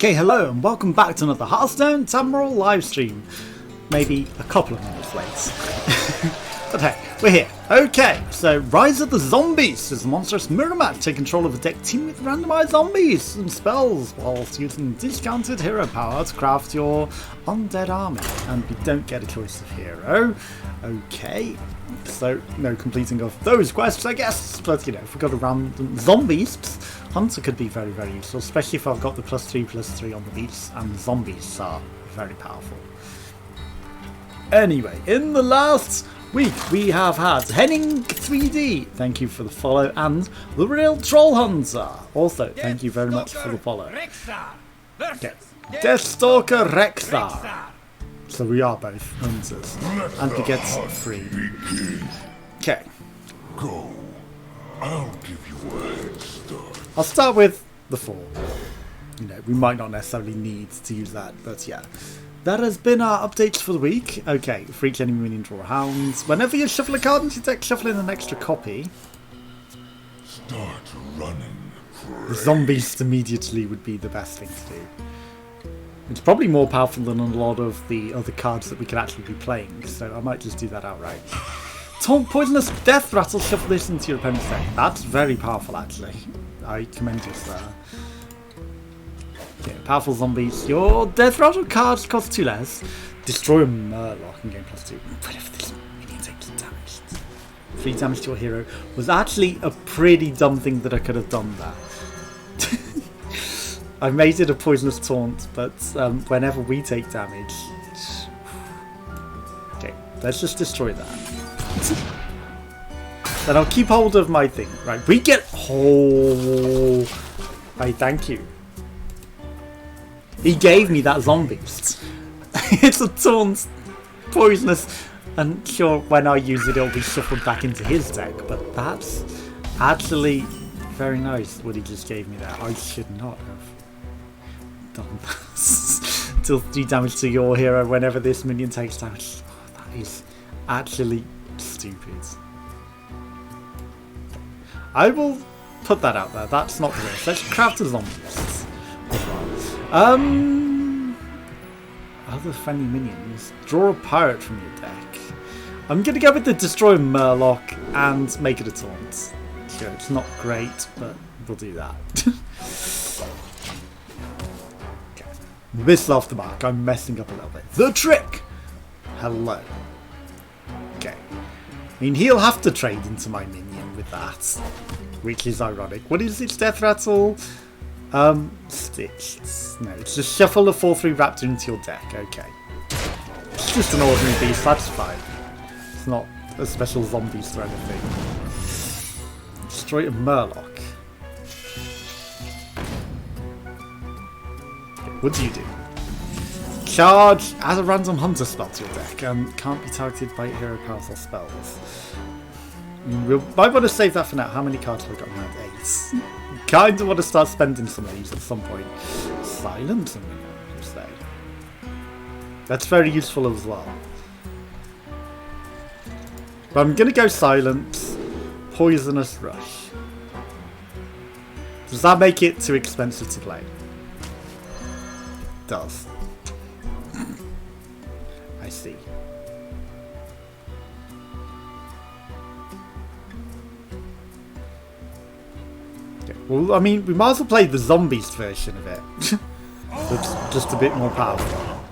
Okay, hello and welcome back to another Hearthstone Tamriel livestream. Maybe a couple of minutes late. But hey, we're here. Okay, so Rise of the Zombeasts is a monstrous mirror match. Take control of a deck team with randomized zombies and spells whilst using discounted hero power to craft your undead army. And we don't get a choice of hero. Okay, so no completing of those quests, I guess. But you know, if we've got a random Zombeasts, Hunter could be very, very useful, especially if I've got the +3/+3 on the beats, and the zombies are very powerful. Anyway, in the last week we have had Henning 3D, thank you for the follow, and the Real Troll Hunter, also thank you very much for the follow. Okay. Deathstalker Rexar. So we are both hunters, and we get free. Okay. Go. I'll give you a head start. I'll start with the 4. You know, we might not necessarily need to use that, but yeah. That has been our updates for the week. Okay, for each enemy minion, draw a hound. Whenever you shuffle a card into your deck, shuffle in an extra copy. Start running. The Zombeasts immediately would be the best thing to do. It's probably more powerful than a lot of the other cards that we could actually be playing, so I might just do that outright. Taunt Poisonous Death Rattle, shuffle this into your opponent's deck. That's very powerful, actually. I commend you for that. Okay, powerful zombies. Your Death Rattle cards cost 2 less. Destroy a Murloc and gain +2. Whatever this minion takes damage. 3 damage to your hero was actually a pretty dumb thing that I could have done there. I made it a poisonous taunt, but whenever we take damage... Okay, let's just destroy that. Then I'll keep hold of my thing. Right, we get... Oh... I thank you. He gave me that Zombeast. It's a taunt, poisonous, and sure, when I use it, it'll be shuffled back into his deck, but that's actually very nice what he just gave me there. I should not have done this. Deal 3 damage to your hero whenever this minion takes damage. Oh, that is actually stupid. I will put that out there. That's not the risk. Let's craft a Zombeast. Other friendly minions. Draw a pirate from your deck. I'm gonna go with the Destroy Murloc and make it a taunt. Sure, it's not great, but we'll do that. Okay. Missed off the mark. I'm messing up a little bit. The trick! Hello. Okay. I mean, he'll have to trade into my minion with that, which is ironic. What is its Death Rattle? Stitched. No, it's just shuffle the 4/3 Raptor into your deck. Okay. It's just an ordinary beast, that's fine. It's not a special zombies or anything. Destroy a Murloc. What do you do? Charge, add a random hunter spell to your deck and can't be targeted by hero powerful spells. We might want to save that for now. How many cards have I got in hand? 8. Kind of want to start spending some of these at some point. Silence, I'm going to say. That's very useful as well. But I'm going to go Silence, Poisonous Rush. Does that make it too expensive to play? It does. I see. Well, I mean, we might as well play the Zombeasts version of it. It's just a bit more powerful.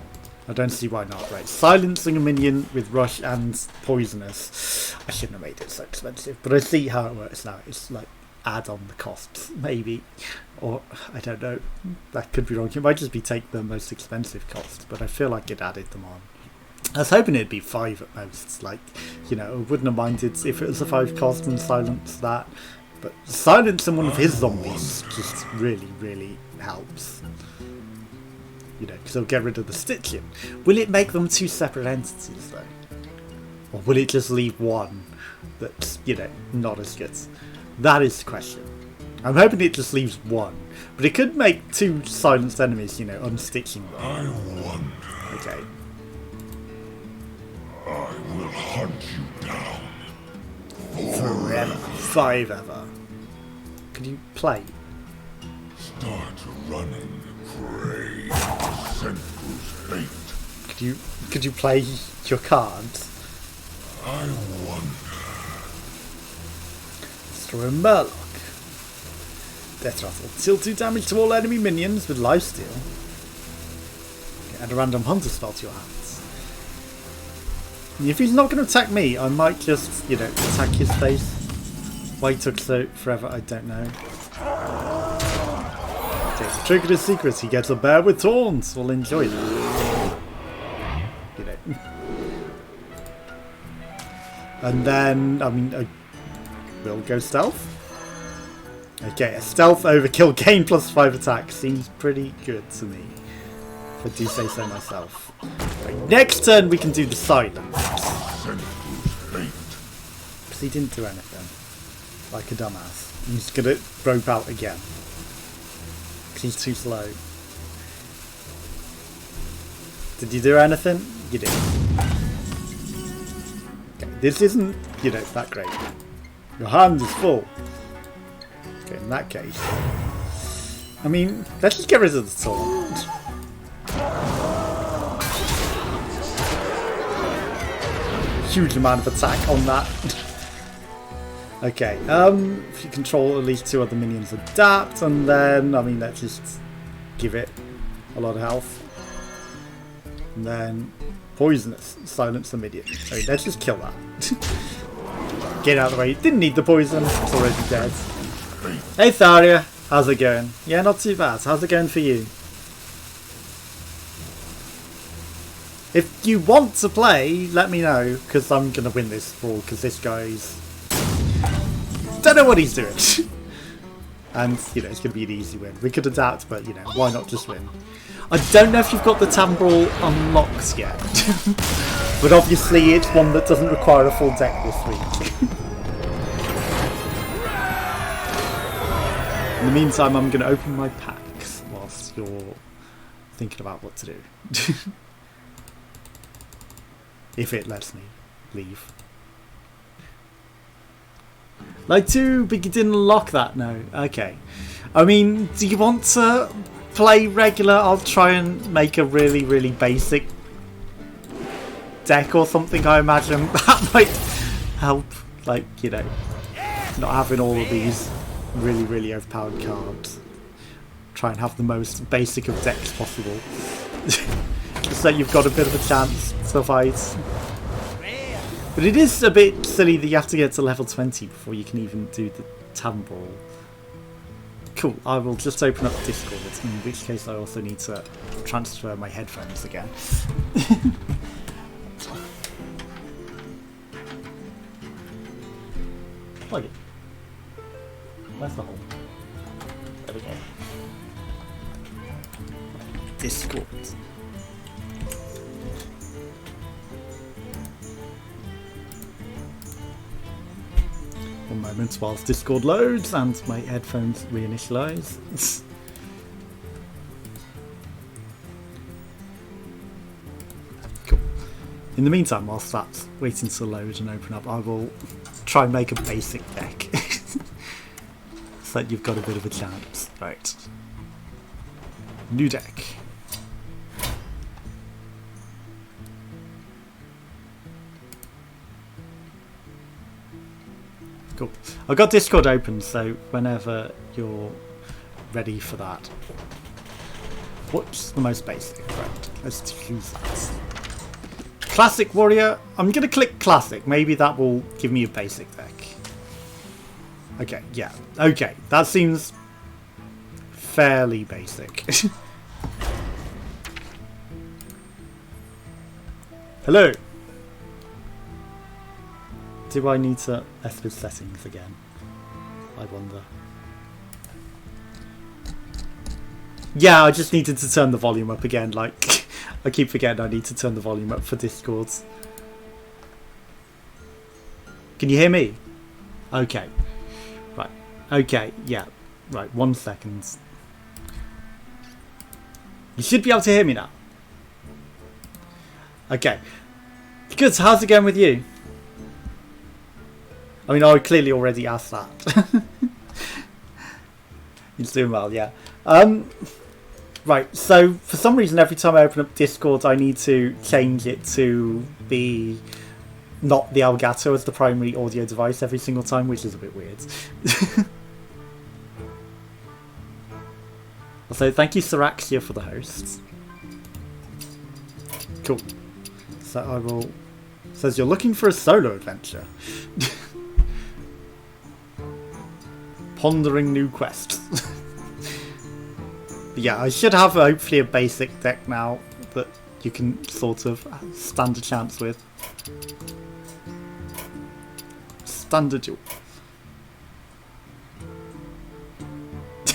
I don't see why not. Right, silencing a minion with Rush and Poisonous. I shouldn't have made it so expensive, but I see how it works now. It's like add on the costs, maybe. Or, I don't know. That could be wrong. It might just be take the most expensive cost, but I feel like it added them on. I was hoping it'd be 5 at most. Like, you know, I wouldn't have minded if it was a 5 cost and silence that. But silencing one of his zombies just really, really helps. You know, because it'll get rid of the stitching. Will it make them 2 separate entities, though? Or will it just leave one that's, you know, not as good? That is the question. I'm hoping it just leaves one. But it could make 2 silenced enemies, you know, unstitching them. I wonder. Okay. I will hunt you down. Forever. 5 ever. Could you play? Start running, pray. Senseless fate. Could you play your cards? I wonder. Destroy a Murloc. Death Rattle. Deal 2 damage to all enemy minions with lifesteal. Add a random hunter spell to your hands. If he's not going to attack me, I might just, attack his face. Why he took so forever, I don't know. Okay, to trigger his secrets, he gets a bear with thorns. We'll enjoy that. And then, I will go stealth. Okay, a stealth overkill gain +5 attack seems pretty good to me, if I do say so myself. Right, next turn we can do the silence. Because he didn't do anything. Like a dumbass. He's gonna rope out again. Because he's too slow. Did you do anything? You did. Okay, this isn't, that great. Your hand is full. Okay, in that case. Let's just get rid of the taunt. Huge amount of attack on that. Okay, if you control at least 2 other minions, adapt, and then, let's just give it a lot of health. And then, poisonous, silence the minion. Okay, let's just kill that. Get out of the way. Didn't need the poison, it's already dead. Hey Tharia, how's it going? Yeah, not too bad. How's it going for you? If you want to play, let me know, because I'm going to win this brawl, because this guy's... don't know what he's doing. And, it's going to be an easy win. We could adapt, but, why not just win? I don't know if you've got the Tambrawl unlocked yet. But obviously it's one that doesn't require a full deck this week. In the meantime, I'm going to open my packs whilst you're thinking about what to do. If it lets me leave. Like 2, but you didn't unlock that? No. Okay. Do you want to play regular? I'll try and make a really, really basic deck or something, I imagine. That might help, not having all of these really, really overpowered cards. Try and have the most basic of decks possible. Just so you've got a bit of a chance to fight. But it is a bit silly that you have to get to level 20 before you can even do the Tambrawl. Cool, I will just open up Discord, in which case I also need to transfer my headphones again. Plug it. Where's the hole? There we go. Discord. One moment whilst Discord loads and my headphones reinitialize. Cool. In the meantime, whilst that's waiting to load and open up, I will try and make a basic deck. So that you've got a bit of a chance. Right. New deck. Cool. I've got Discord open, so whenever you're ready for that. What's the most basic? Right, let's choose that. Classic Warrior. I'm going to click Classic. Maybe that will give me a basic deck. Okay, yeah. Okay, that seems fairly basic. Hello. Do I need to mess with settings again? I wonder. Yeah, I just needed to turn the volume up again. Like, I keep forgetting I need to turn the volume up for Discord. Can you hear me? Okay. Right. Okay, yeah. Right, 1 second. You should be able to hear me now. Okay. Good, so how's it going with you? I mean, I clearly already asked that. He's doing well, yeah. Right, so for some reason every time I open up Discord I need to change it to be not the Elgato as the primary audio device every single time, which is a bit weird. Also, thank you Siraxia for the hosts. Cool. So I will... Says you're looking for a solo adventure. Pondering new quests. Yeah, I should have hopefully a basic deck now that you can sort of stand a chance with. Standard duel.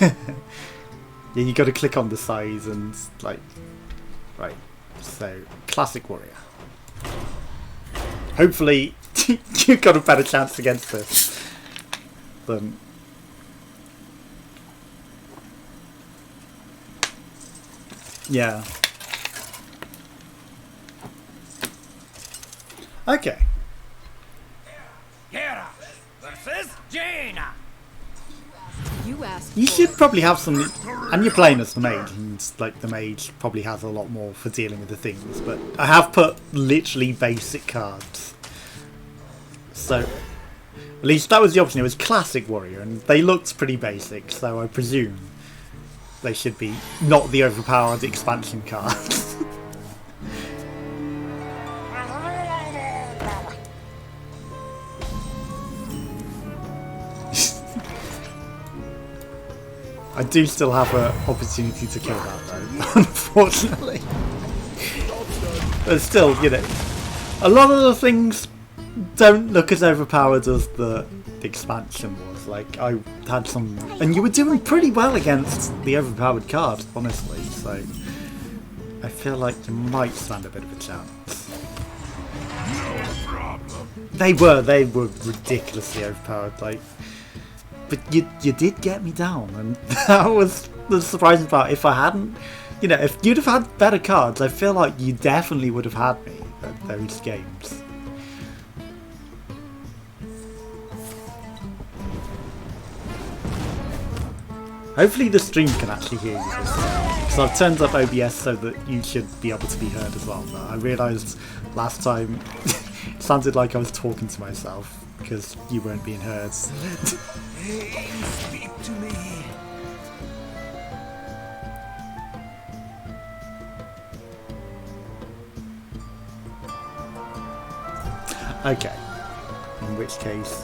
Yeah, you got to click on the size and like, right. So classic warrior. Hopefully, you've got a better chance against this than. Yeah. Okay. Kira versus Jaina. You should probably have some, and you're playing as the mage, and like the mage probably has a lot more for dealing with the things. But I have put literally basic cards, so at least that was the option. It was classic warrior, and they looked pretty basic, so I presume they should be not the overpowered expansion cards. I do still have an opportunity to kill that though, unfortunately. But still, you know, a lot of the things don't look as overpowered as the expansion was. Like, I had some... And you were doing pretty well against the overpowered card, honestly, so... I feel like you might stand a bit of a chance. No problem. They were ridiculously overpowered, like... But you did get me down, and that was the surprising part. If I hadn't, you know, if you'd have had better cards, I feel like you definitely would have had me at those games. Hopefully the stream can actually hear you this time, because I've turned up OBS so that you should be able to be heard as well. But I realised last time it sounded like I was talking to myself because you weren't being heard. Hey, speak to me. Okay, in which case...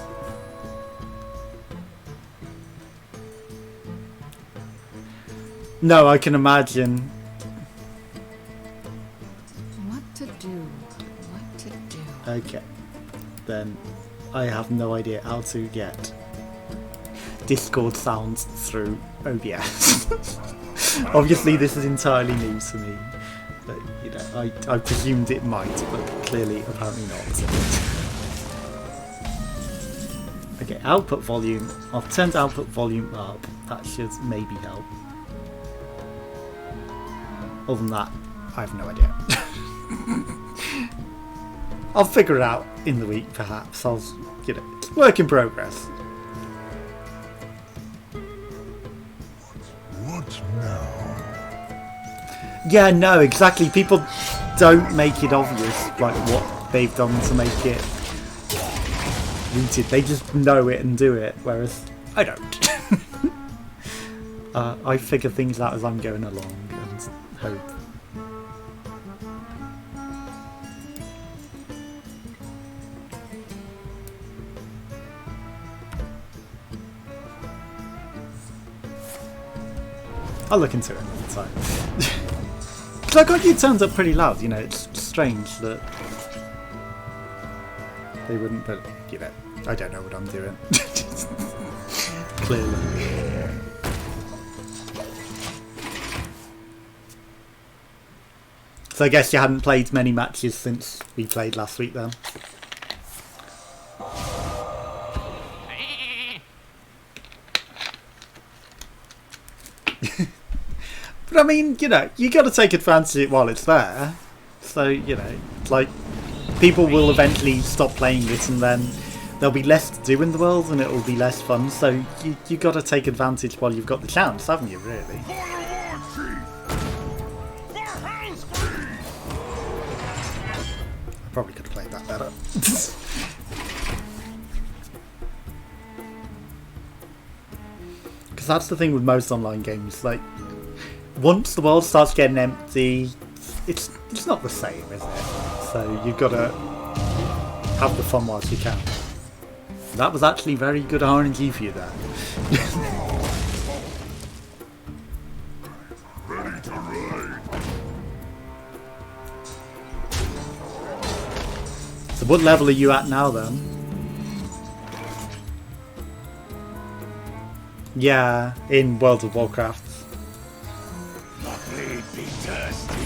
No, I can imagine. What to do? What to do? Okay, then I have no idea how to get Discord sounds through OBS. Obviously this is entirely new to me, but you know, I presumed it might, but clearly apparently not. Okay, output volume. I've turned output volume up. That should maybe help. Other than that, I have no idea. I'll figure it out in the week, perhaps. You know, it's work in progress. What now? Yeah, no, exactly. People don't make it obvious, like what they've done to make it rooted. They just know it and do it, whereas I don't. I figure things out as I'm going along and hope. I'll look into it another time. Because I got you turned up pretty loud, you know, it's strange that they wouldn't, but, you know, I don't know what I'm doing. Clearly. So I guess you hadn't played many matches since we played last week then? But I mean, you know, you got to take advantage of it while it's there. So, you know, like, people will eventually stop playing it and then there'll be less to do in the world and it'll be less fun. So you got to take advantage while you've got the chance, haven't you, really? For the war chief! I probably could have played that better. Because that's the thing with most online games. Like, once the world starts getting empty, it's not the same, is it? So you've got to have the fun whilst you can. That was actually very good RNG for you there. Ready to ride. So what level are you at now then? Yeah, in World of Warcraft. My blade be thirsty.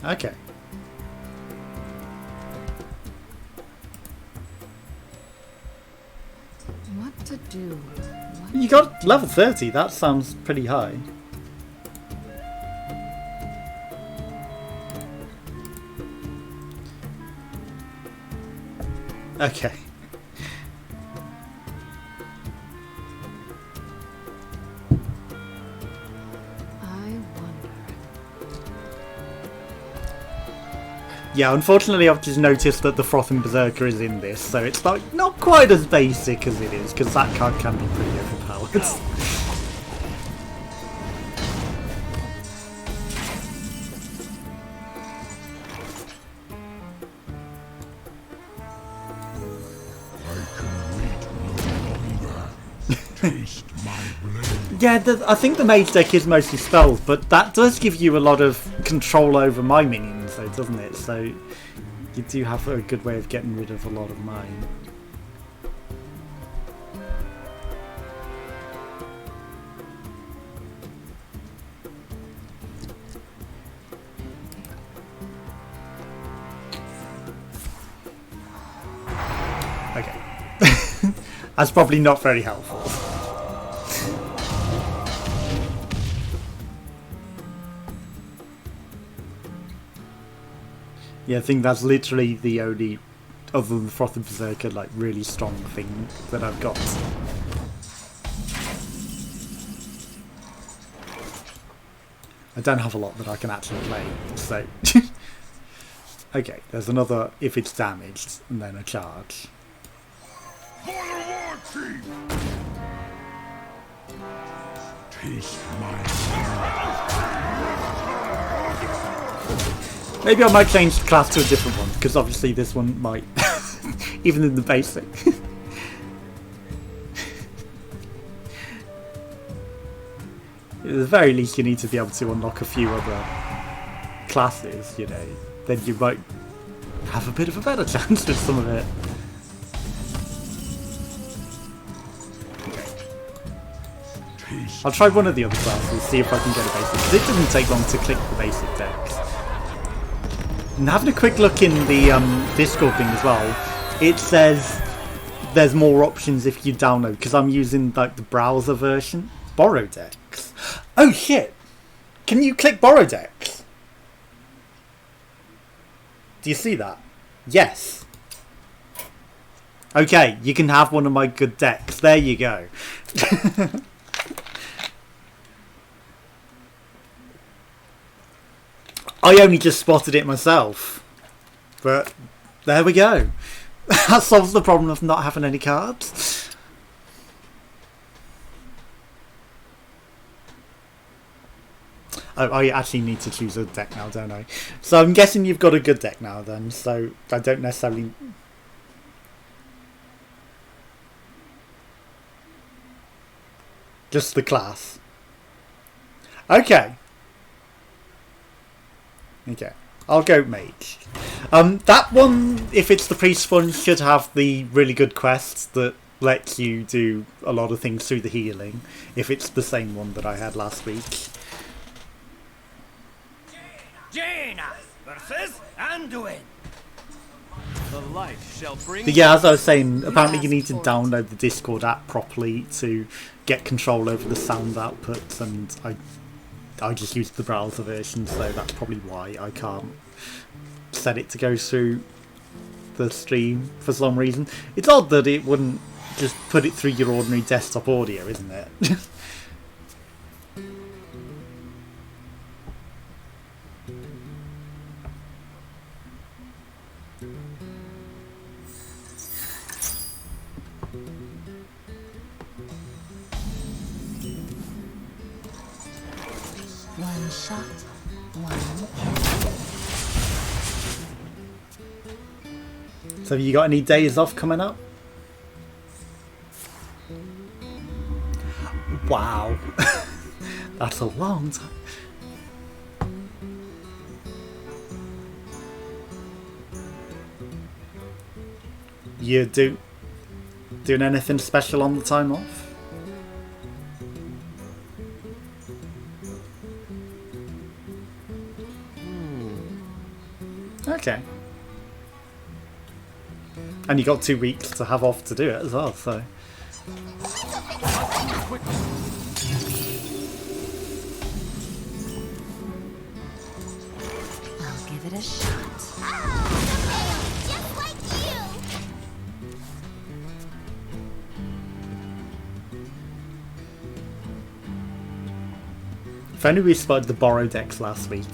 Okay. What to do? What You got level 30, that sounds pretty high. Okay. I wonder. Yeah, unfortunately I've just noticed that the Frothing Berserker is in this, so it's not quite as basic as it is, because that card can be pretty overpowered. I can wait no longer. Taste my blade. Yeah, I think the mage deck is mostly spells, but that does give you a lot of control over my minions, though, doesn't it? So you do have a good way of getting rid of a lot of mine. Okay. That's probably not very helpful. Yeah, I think that's literally the only, other than the Frothing Berserker, like really strong thing that I've got. I don't have a lot that I can actually play, so... Okay, there's another if it's damaged, and then a charge. For the war chief. Taste my Maybe I might change the class to a different one, because obviously this one might, even in the basic. At the very least you need to be able to unlock a few other classes, you know. Then you might have a bit of a better chance with some of it. I'll try one of the other classes, see if I can get a basic, because it doesn't take long to click the basic decks. And having a quick look in the Discord thing as well, it says there's more options if you download, because I'm using like the browser version. Borrow decks. Oh shit! Can you click borrow decks? Do you see that? Yes. Okay, you can have one of my good decks. There you go. I only just spotted it myself. But there we go. That solves the problem of not having any cards. Oh, I actually need to choose a deck now, don't I? So I'm guessing you've got a good deck now then, so I don't necessarily... Just the class. Okay. Okay. I'll go mage. That one, if it's the priest one, should have the really good quests that let you do a lot of things through the healing. If it's the same one that I had last week. Jaina versus Anduin. The light shall bring. But yeah, as I was saying, apparently you asked need to for it. download the Discord app properly to get control over the sound outputs, and I just used the browser version, so that's probably why I can't set it to go through the stream for some reason. It's odd that it wouldn't just put it through your ordinary desktop audio, isn't it? One shot, one kill. So have you got any days off coming up? Wow. That's a long time. You doing anything special on the time off? Okay. And you got 2 weeks to have off to do it as well, so. I'll give it a shot. Just like you! If only we spotted the borrow decks last week.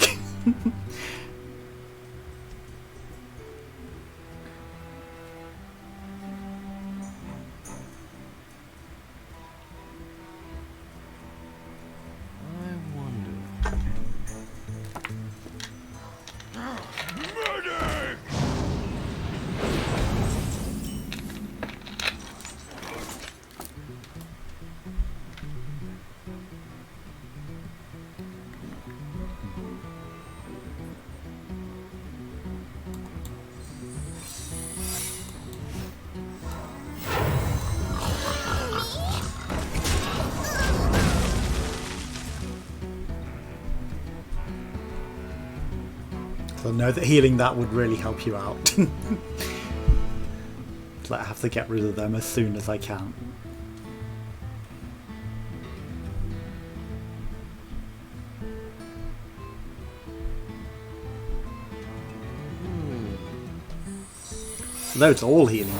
So know that healing that would really help you out. Like, I have to get rid of them as soon as I can. No, it's all healing.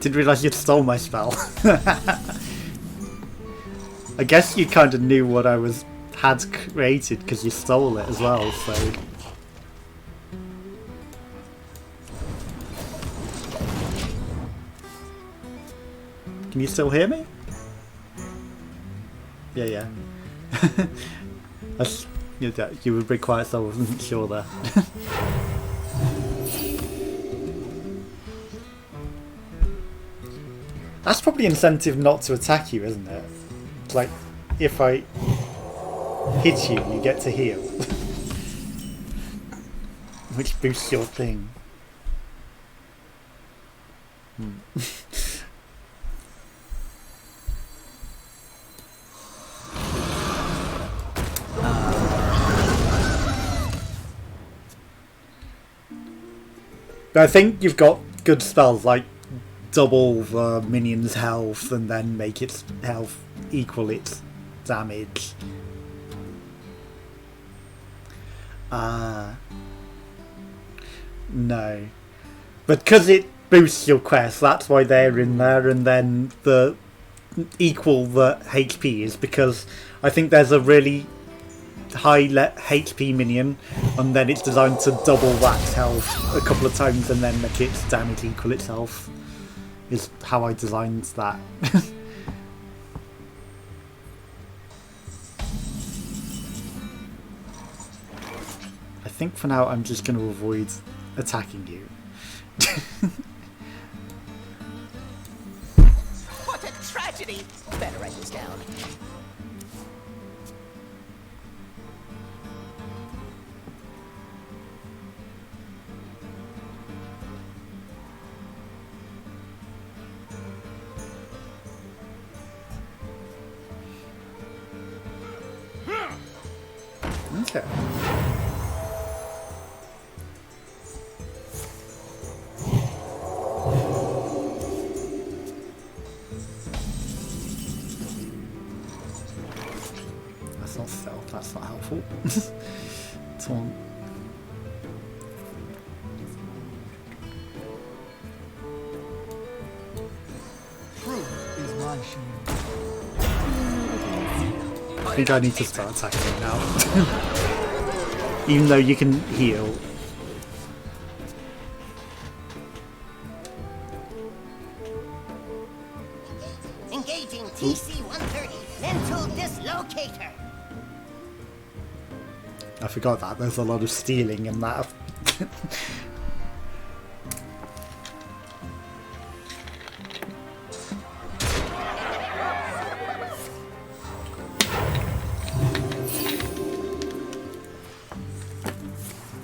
Didn't realise you'd stole my spell. I guess you kind of knew what I had created because you stole it as well, so. Can you still hear me? Yeah. You were a bit quiet, so I wasn't sure there. That's probably incentive not to attack you, isn't it? It's like, if I hit you, you get to heal. Which boosts your thing. But I think you've got good spells like double the minion's health and then make its health equal its damage. No. But because it boosts your quest, that's why they're in there, and then the equal the HP is because I think there's a really high HP minion, and then it's designed to double that health a couple of times and then make its damage equal its health. Is how I designed that. I think for now I'm just going to avoid attacking you. What a tragedy! Better write this down. Okay. careful. Taunt. Truth is my shield. I think I need to start attacking it now. Even though you can heal. Engaging TC-130 mental dislocator. I forgot that. There's a lot of stealing in that.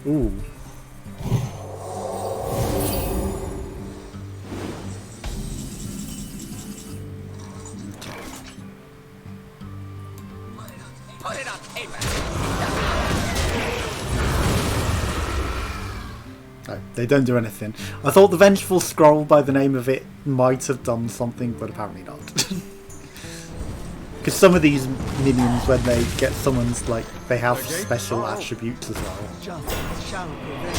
Ooh. Put it on paper. No, they don't do anything. I thought the Vengeful Scroll by the name of it might have done something, but apparently not. Because some of these minions, when they get summoned, like, they have special attributes as well. Justice shall prevail.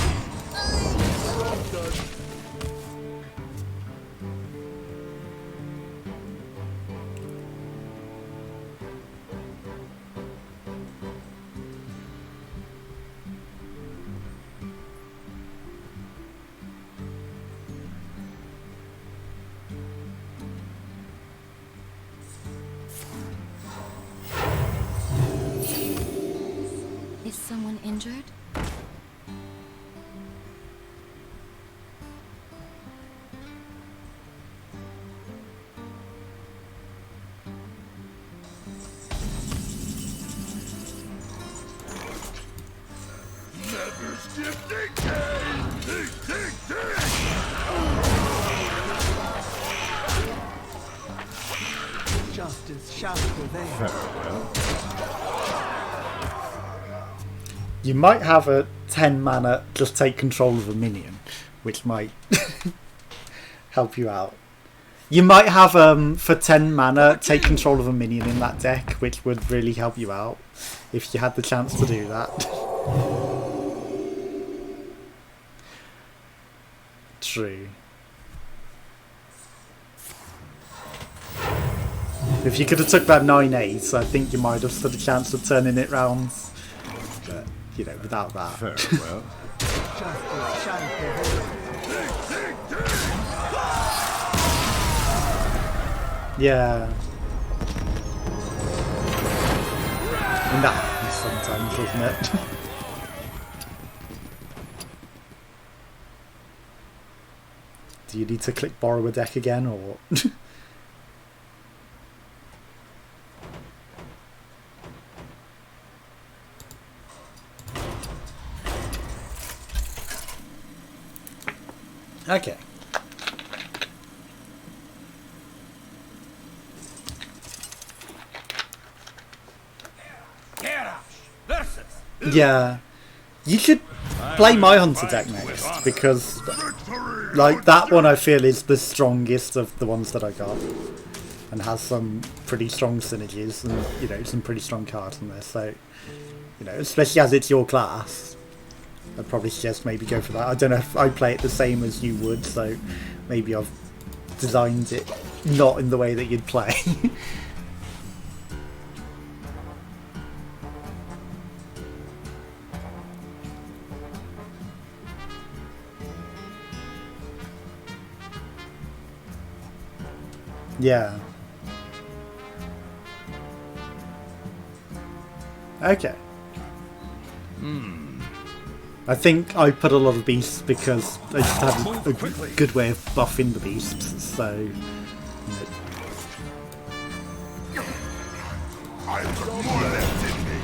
Is someone injured? Never skip decay! Dig, dig, dig! Justice shall prevail. You might have a 10 mana just take control of a minion, which might help you out. You might have for 10 mana take control of a minion in that deck, which would really help you out if you had the chance to do that. True. If you could have took that 9/8, I think you might have stood a chance of turning it round. But, you know, without that. Farewell. Justice shall prevail. Yeah. And that happens sometimes, doesn't it? Do you need to click borrow a deck again, or...? Okay. Yeah. You should play my Hunter deck next, because like that one I feel is the strongest of the ones that I got, and has some pretty strong synergies and, you know, some pretty strong cards in there, so, you know, especially as it's your class, I'd probably suggest maybe go for that. I don't know if I play it the same as you would, so maybe I've designed it not in the way that you'd play. Yeah. Okay. I think I put a lot of beasts because I just have a good way of buffing the beasts, so... You know. I've got more left in me.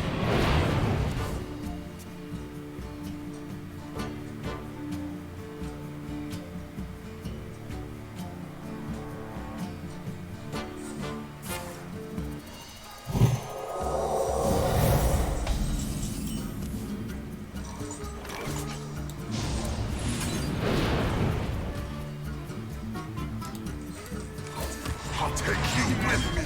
I'll take you with me.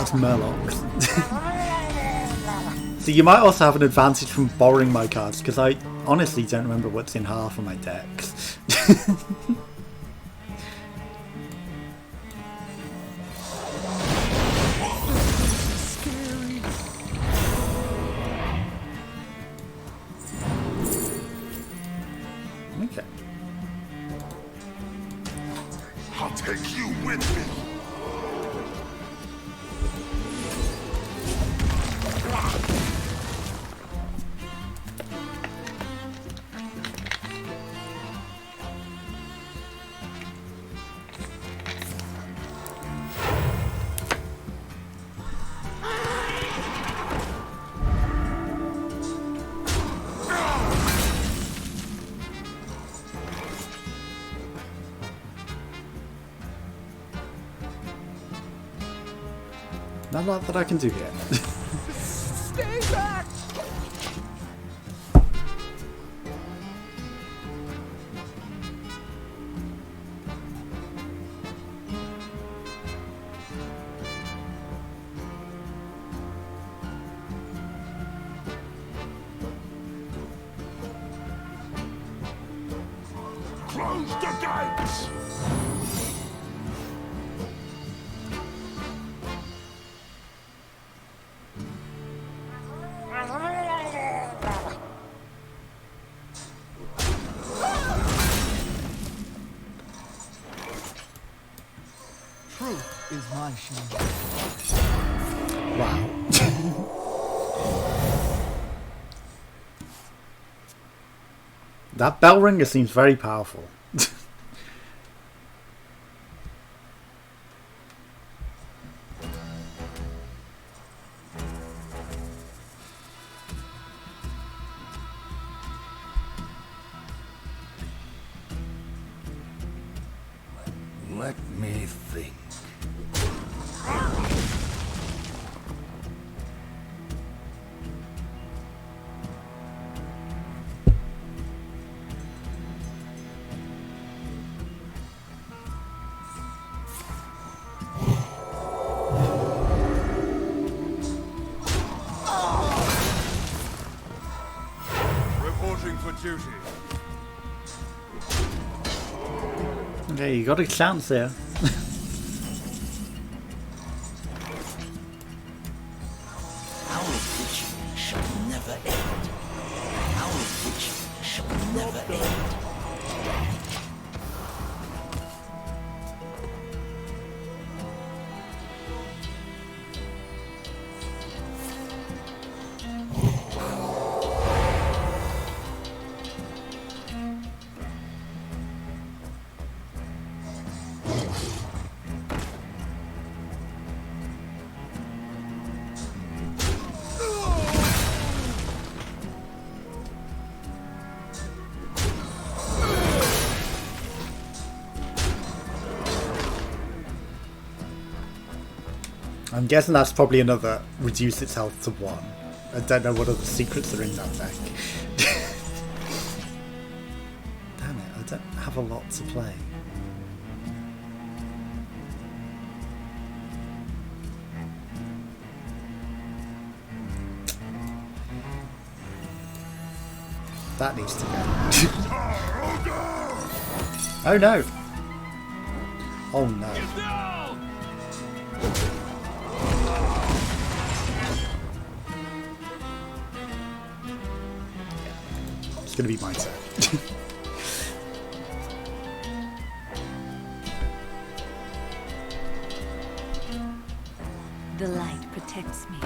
just Murlocs. So you might also have an advantage from borrowing my cards, because I honestly don't remember what's in half of my decks. Okay. I'll take you with me. Not a lot that I can do here. Stay back! Close the gates! Truth is my shield. Wow. That bell ringer seems very powerful. Let me think. Reporting for duty. Okay, you got a chance here. Our vigil shall never end. Our vigil shall never end. I'm guessing that's probably another reduce its health to 1. I don't know what other secrets are in that deck. Damn it, I don't have a lot to play. That needs to go. Oh no! Oh no. It's gonna be my turn. The light protects me.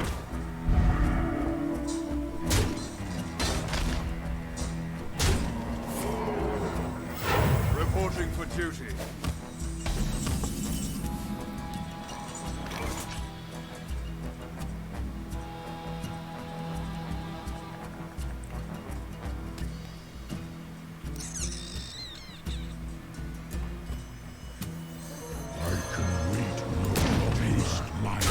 Reporting for duty. I can wait no longer. Taste my hand.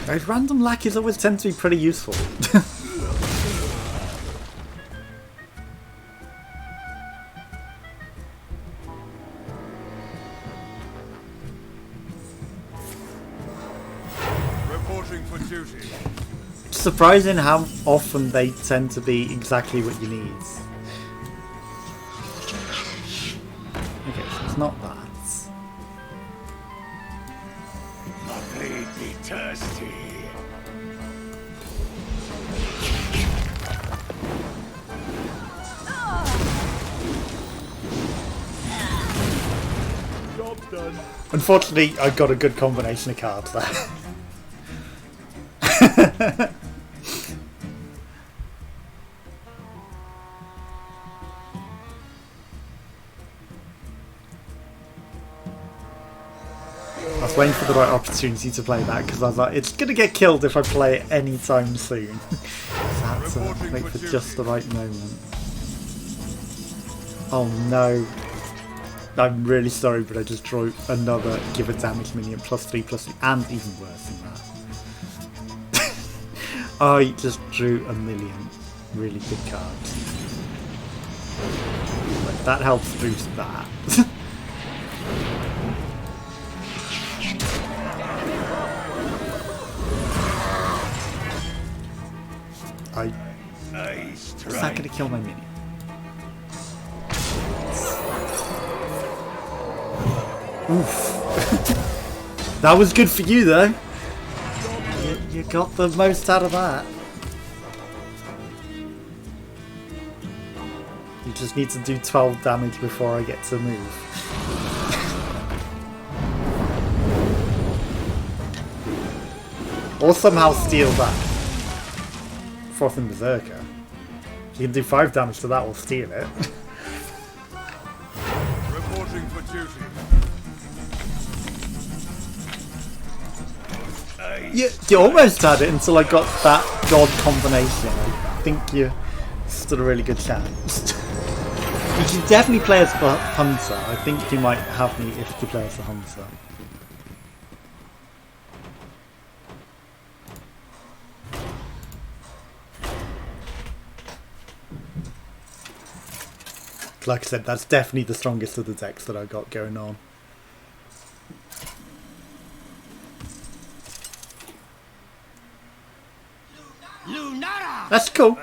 Those random lackeys always tend to be pretty useful. Reporting for duty. It's surprising how often they tend to be exactly what you need. Okay, so it's not that. My blade be thirsty. Job done. Unfortunately, I got a good combination of cards there. I was waiting for the right opportunity to play that because I was like, it's going to get killed if I play it anytime soon. So I had to wait for just the right moment. Oh no. I'm really sorry, but I just drew another give a damage minion +3/+3 and even worse than that. I just drew a million really good cards. Like, that helps boost that. Is that going to kill my minion? Oof. That was good for you though. You got the most out of that. You just need to do 12 damage before I get to move. Or somehow steal that. Frothing Berserker. If you can do 5 damage to that or steal it. Reporting for duty. You almost had it until I got that god combination. I think you stood a really good chance. You should definitely play as the Hunter. I think you might have me if you play as the Hunter. Like I said, that's definitely the strongest of the decks that I got going on. That's cool.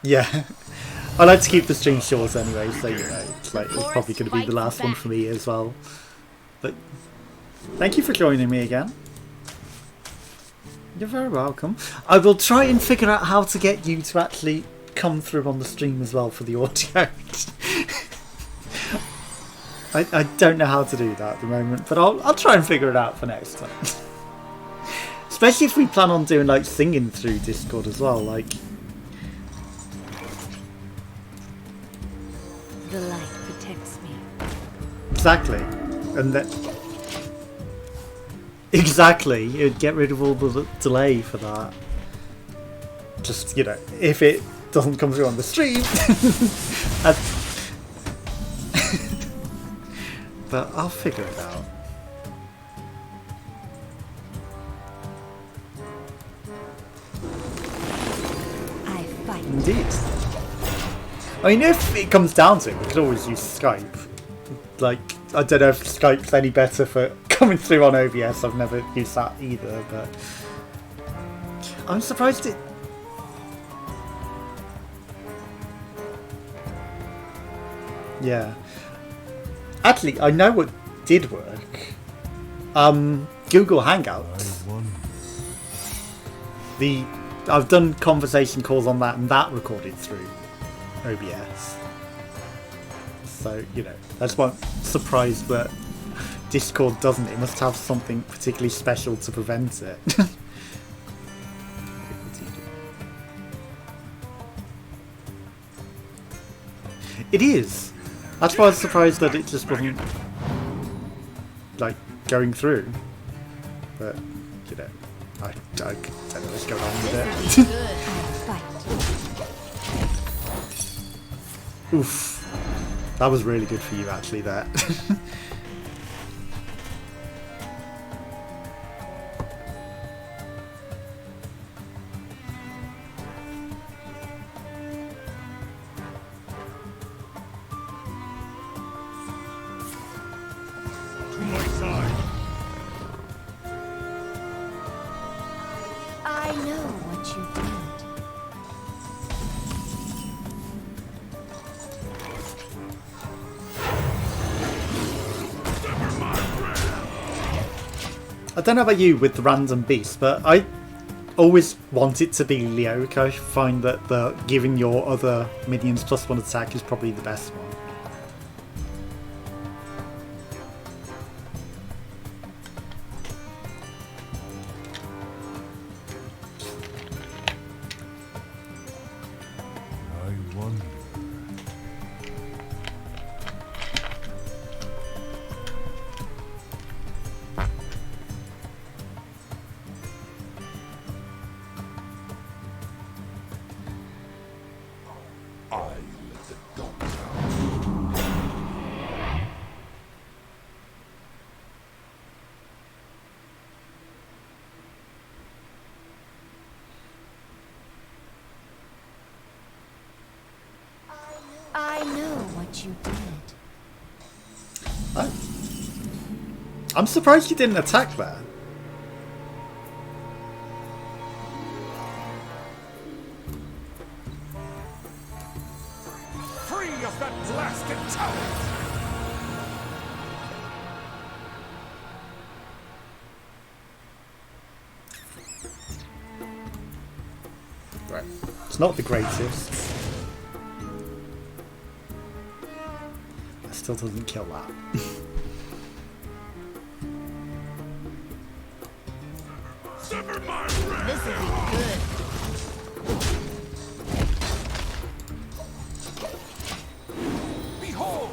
Yeah. I like to keep the stream short anyway, so you know, it's probably going to be the last one for me as well. But thank you for joining me again. You're very welcome. I will try and figure out how to get you to actually come through on the stream as well for the audio. I don't know how to do that at the moment, but I'll try and figure it out for next time. Especially if we plan on doing like singing through Discord as well, like. The light protects me. Exactly, and that. Exactly, you'd get rid of all the delay for that. Just, you know, if it doesn't come through on the stream. But I'll figure it out. I fight. Indeed. I mean, if it comes down to it, we could always use Skype. Like, I don't know if Skype's any better for coming through on OBS. I've never used that either, but I'm surprised it. Yeah. Actually, I know what did work. Google Hangouts. I've done conversation calls on that, and that recorded through OBS. So, you know, that's why I'm surprised that Discord doesn't. It must have something particularly special to prevent it. It is. That's why I was surprised that it just wasn't like going through. But you know, I don't know what's going on with it. Oof. That was really good for you actually there. I don't know about you with the random beast, but I always want it to be Leoc. I find that the giving your other minions +1 attack is probably the best one. I wonder. I let the dog out. I know what you did. I'm surprised you didn't attack there. Free of that blasted tower! Right. It's not the greatest. That still doesn't kill that. Sever my wrath! This'll be good. Behold!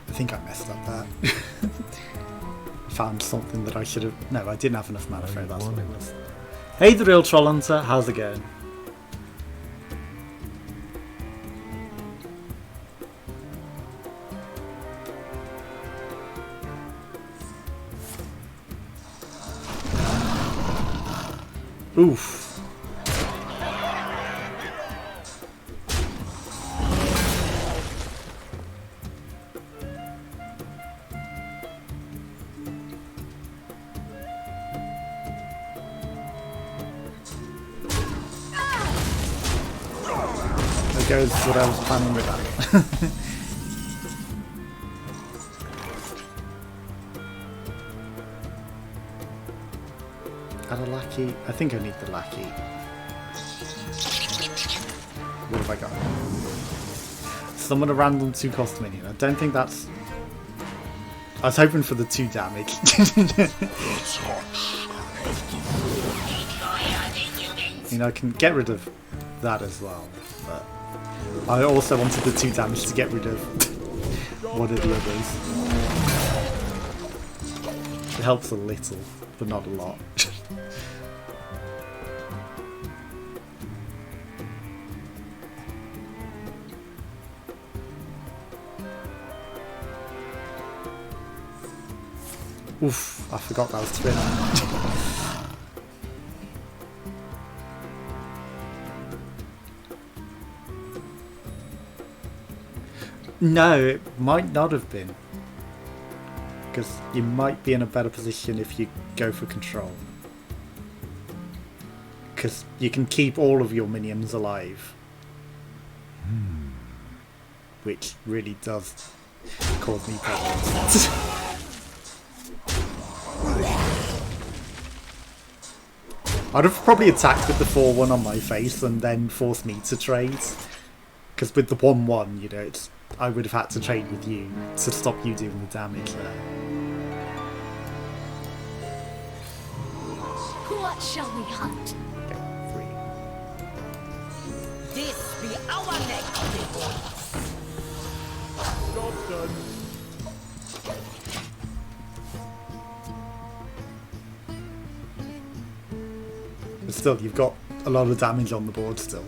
I think I messed up that. Found something that I should have... No, I didn't have enough mana for it, that's what it was. Hey, the real Troll Hunter, how's it going? Oof. There goes what I was planning with that. Add a lackey. I think I need the lackey. What have I got? Summon a random 2-cost minion. I don't think that's... I was hoping for the 2 damage. You know, I can get rid of that as well, but I also wanted the 2 damage to get rid of one of the others. It helps a little, but not a lot. Oof, I forgot that was twin. No, it might not have been. Because you might be in a better position if you go for control. Because you can keep all of your minions alive. Which really does cause me problems. I'd have probably attacked with the 4-1 on my face and then forced me to trade. Because with the 1-1, you know, I would have had to trade with you to stop you doing the damage there. What shall we hunt? Okay, 3. This be our neck of the woods. Job done. But still, you've got a lot of damage on the board still.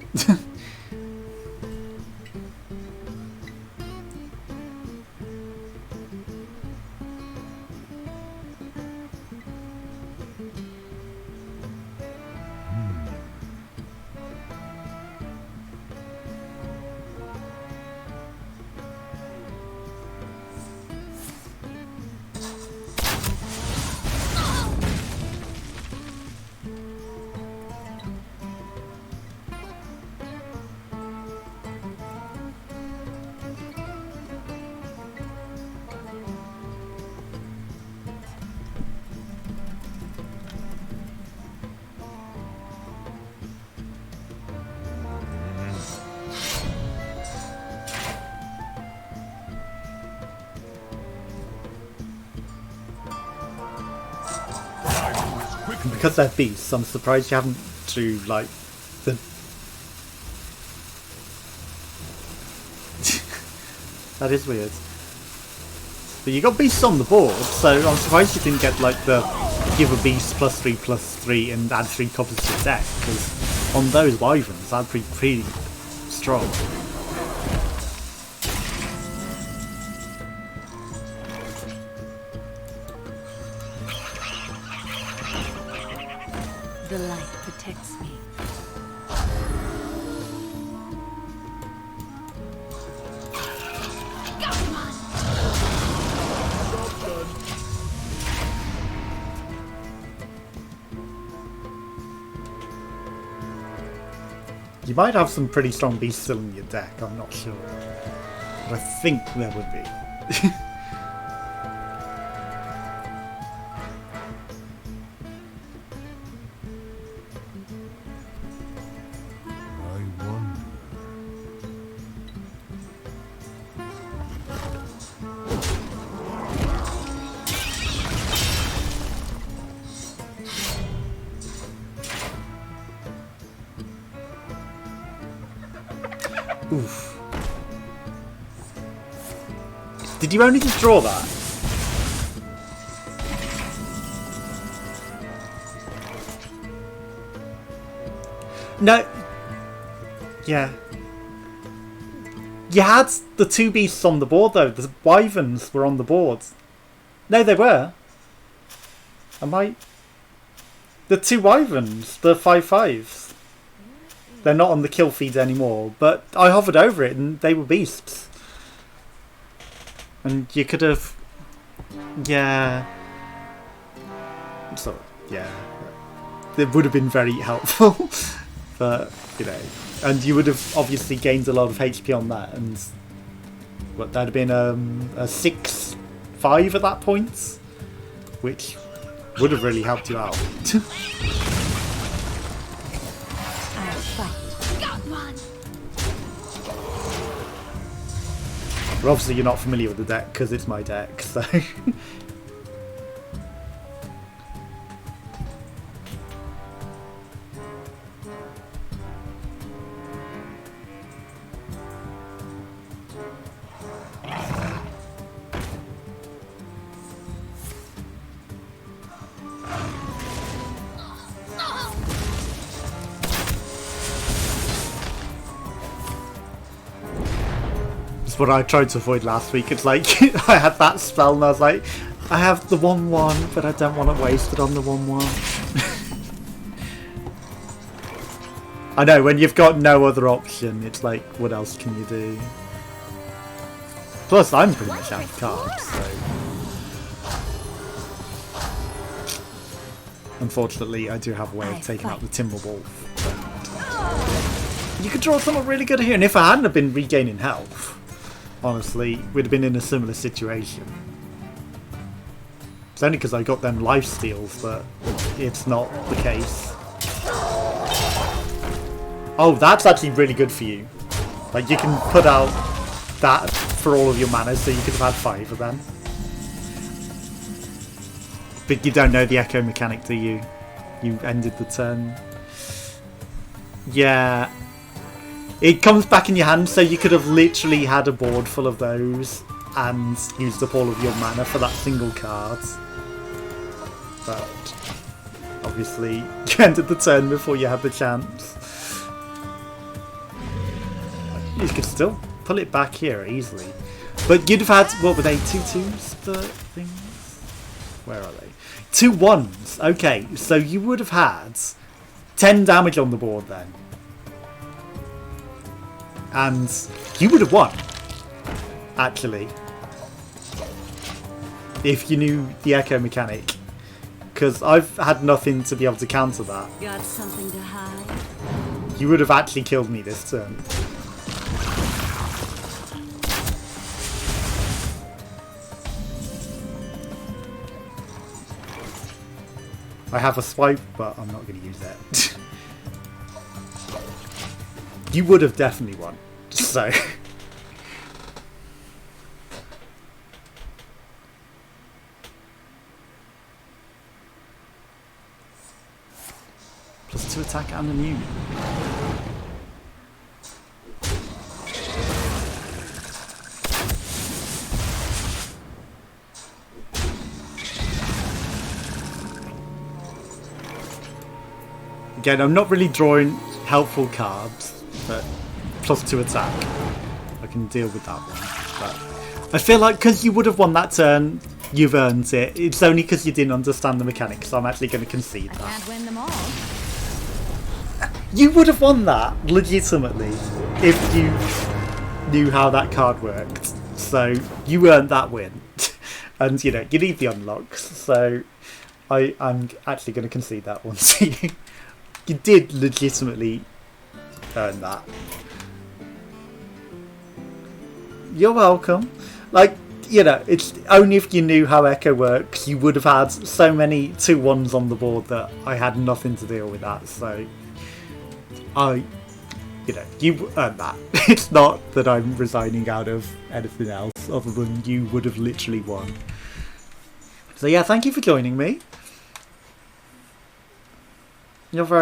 And because they're beasts, I'm surprised you haven't drew, like, the... That is weird. But you got beasts on the board, so I'm surprised you didn't get, like, the give a beast +3/+3 and add 3 copies to your deck, because on those wyverns, that'd be pretty strong. The light protects me. You might have some pretty strong beasts still in your deck, I'm not sure. But I think there would be. I wonder. Oof. Did you only just draw that? No. Yeah. You had the 2 beasts on the board though. The wyverns were on the board. No, they were. Am I... The 2 wyverns, the 5/5s. They're not on the kill feed anymore, but I hovered over it and they were beasts. And you could have... Yeah. So, yeah. It would have been very helpful. But, you know. And you would have obviously gained a lot of HP on that. And what, that'd have been a 6/5 at that point. Which would have really helped you out. But obviously you're not familiar with the deck because it's my deck, so... what I tried to avoid last week. It's like I had that spell and I was like, I have the 1/1, but I don't want to waste it on the 1/1. I know, when you've got no other option, it's like, what else can you do? Plus, I'm pretty much out of cards, so... Unfortunately, I do have a way of taking out the Timberwolf. But you could draw something really good here, and if I hadn't have been regaining health, honestly, we'd have been in a similar situation. It's only because I got them life steals that it's not the case. Oh, that's actually really good for you. Like, you can put out that for all of your mana, so you could have had 5 of them. But you don't know the echo mechanic, do you? You ended the turn. Yeah. It comes back in your hand, so you could have literally had a board full of those and used up all of your mana for that single card. But obviously, you ended the turn before you had the chance. You could still pull it back here easily. But you'd have had, what were they, 2/2s for things? Where are they? 2 1s. Okay, so you would have had 10 damage on the board then. And you would have won, actually, if you knew the echo mechanic. Because I've had nothing to be able to counter that. Got something to hide? You would have actually killed me this turn. I have a swipe, but I'm not going to use it. You would have definitely won. So... Plus 2 attack and immune. Again, I'm not really drawing helpful cards, but plus 2 attack. I can deal with that one. But I feel like because you would have won that turn, you've earned it. It's only because you didn't understand the mechanics, so I'm actually going to concede I that. can't win them all. You would have won that, legitimately, if you knew how that card worked. So you earned that win. And, you know, you need the unlocks, so I'm actually going to concede that one to you. You did legitimately earn that. You're welcome. Like, you know, it's only if you knew how Echo works, you would have had so many 2-1s on the board that I had nothing to deal with that. So, you know, you earned that. It's not that I'm resigning out of anything else other than you would have literally won. So yeah, thank you for joining me. You're very